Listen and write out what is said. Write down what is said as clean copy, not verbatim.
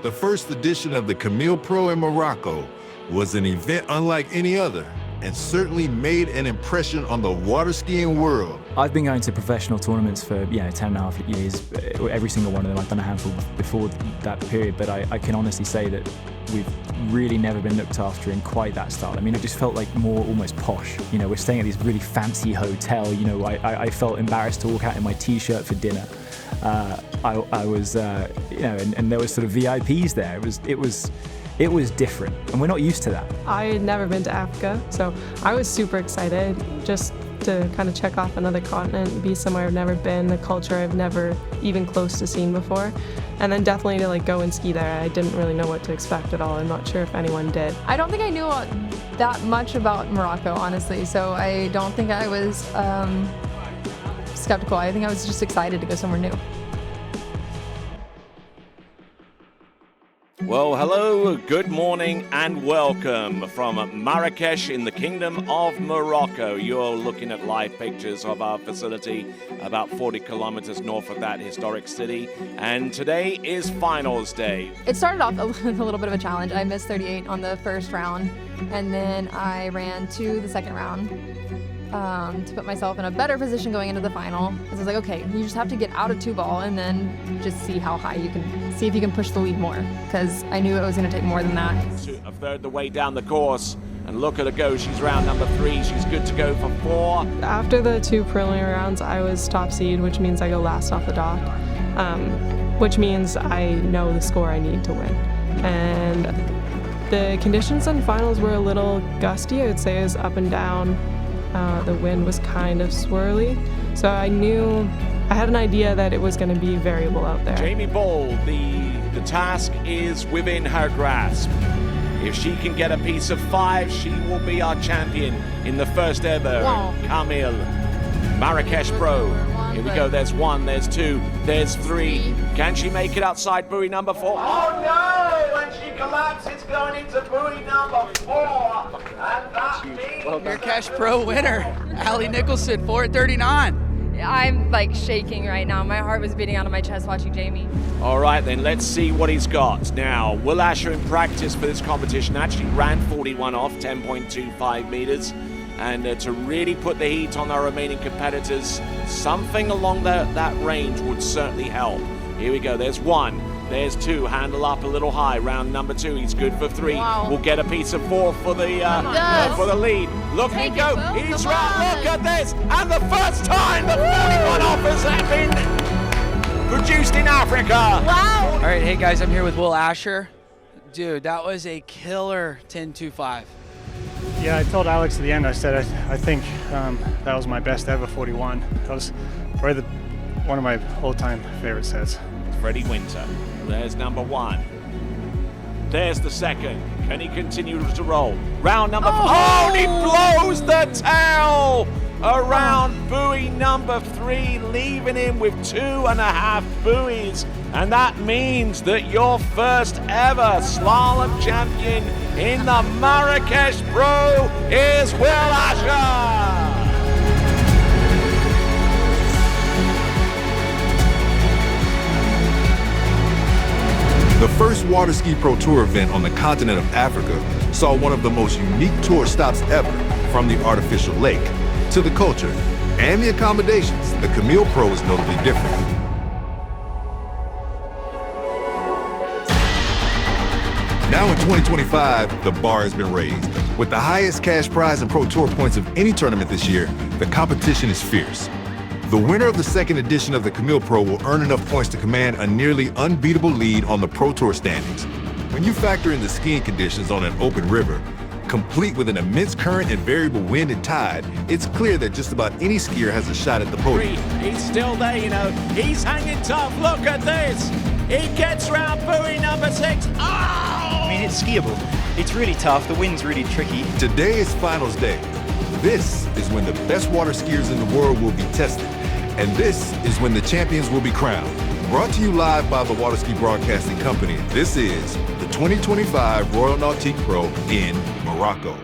The first edition of the Camille Pro in Morocco was an event unlike any other, and certainly made an impression on the water skiing world. I've been going to professional tournaments for 10 and a half years. Every single one of them. I've done a handful before that period, but I can honestly say that we've really never been looked after in quite that style. I mean, it just felt like more almost posh. You know, we're staying at this really fancy hotel. You know, I felt embarrassed to walk out in my t-shirt for dinner. I was, and there was sort of VIPs there. It was different, and we're not used to that. I had never been to Africa, so I was super excited just to kind of check off another continent, be somewhere I've never been, a culture I've never even close to seen before, and then definitely to go and ski there. I didn't really know what to expect at all. I'm not sure if anyone did. I don't think I knew that much about Morocco, honestly, so I don't think I was skeptical. I think I was just excited to go somewhere new. Well, hello, good morning, and welcome from Marrakesh in the Kingdom of Morocco. You're looking at live pictures of our facility about 40 kilometers north of that historic city, and today is finals day. It started off with a little bit of a challenge. I missed 38 on the first round, and then I ran to the second round to put myself in a better position going into the final. Because I was like, okay, you just have to get out of 2-ball and then just see how high you can, see if you can push the lead more. Because I knew it was going to take more than that. A third the way down the course, and look at her go. She's round number 3. She's good to go for 4. After the 2 preliminary rounds, I was top seed, which means I go last off the dock, which means I know the score I need to win. And the conditions in finals were a little gusty. I would say it was up and down. The wind was kind of swirly, so I had an idea that it was going to be variable out there. Jamie Ball, the task is within her grasp. If she can get a piece of 5, she will be our champion in the first ever Camille Marrakesh Pro. Here we go, there's 1, there's 2, there's 3. Can she make it outside buoy number 4? Oh no! When she collapses, it's going into buoy number 4. And that means... Marrakesh Pro winner, Allie Nicholson, 4:39. I'm shaking right now. My heart was beating out of my chest watching Jamie. All right, then let's see what he's got. Now, Will Asher in practice for this competition actually ran 41 off, 10.25 meters. And to really put the heat on our remaining competitors, something along that range would certainly help. Here we go, there's 1, there's 2, handle up a little high, round number 2, he's good for 3. Wow. We'll get a piece of 4 for the lead. Look at him go, he's round, look at this, and the first time the 41 offers have been produced in Africa. Wow! All right, hey guys, I'm here with Will Asher. Dude, that was a killer 10.25. Yeah, I told Alex at the end, I said, I think that was my best ever 41. That was probably one of my all-time favorite sets. Freddie Winter, there's number 1. There's the second. Can he continue to roll? Round number 4. Oh, and he blows the tail around buoy number 3, leaving him with 2.5 buoys. And that means that your first ever slalom champion in the Marrakesh Pro is Will Asher. The first Water Ski Pro Tour event on the continent of Africa saw one of the most unique tour stops ever, from the artificial lake to the culture and the accommodations. The Camille Pro is notably different. Now in 2025, the bar has been raised. With the highest cash prize and Pro Tour points of any tournament this year, the competition is fierce. The winner of the second edition of the Camille Pro will earn enough points to command a nearly unbeatable lead on the Pro Tour standings. When you factor in the skiing conditions on an open river, complete with an immense current and variable wind and tide, it's clear that just about any skier has a shot at the podium. He's still there, he's hanging tough. Look at this. He gets round buoy number 6. Oh! I mean, it's skiable. It's really tough. The wind's really tricky. Today is finals day. This is when the best water skiers in the world will be tested. And this is when the champions will be crowned. Brought to you live by the Water Ski Broadcasting Company, this is the 2025 Royal Nautique Pro in Morocco.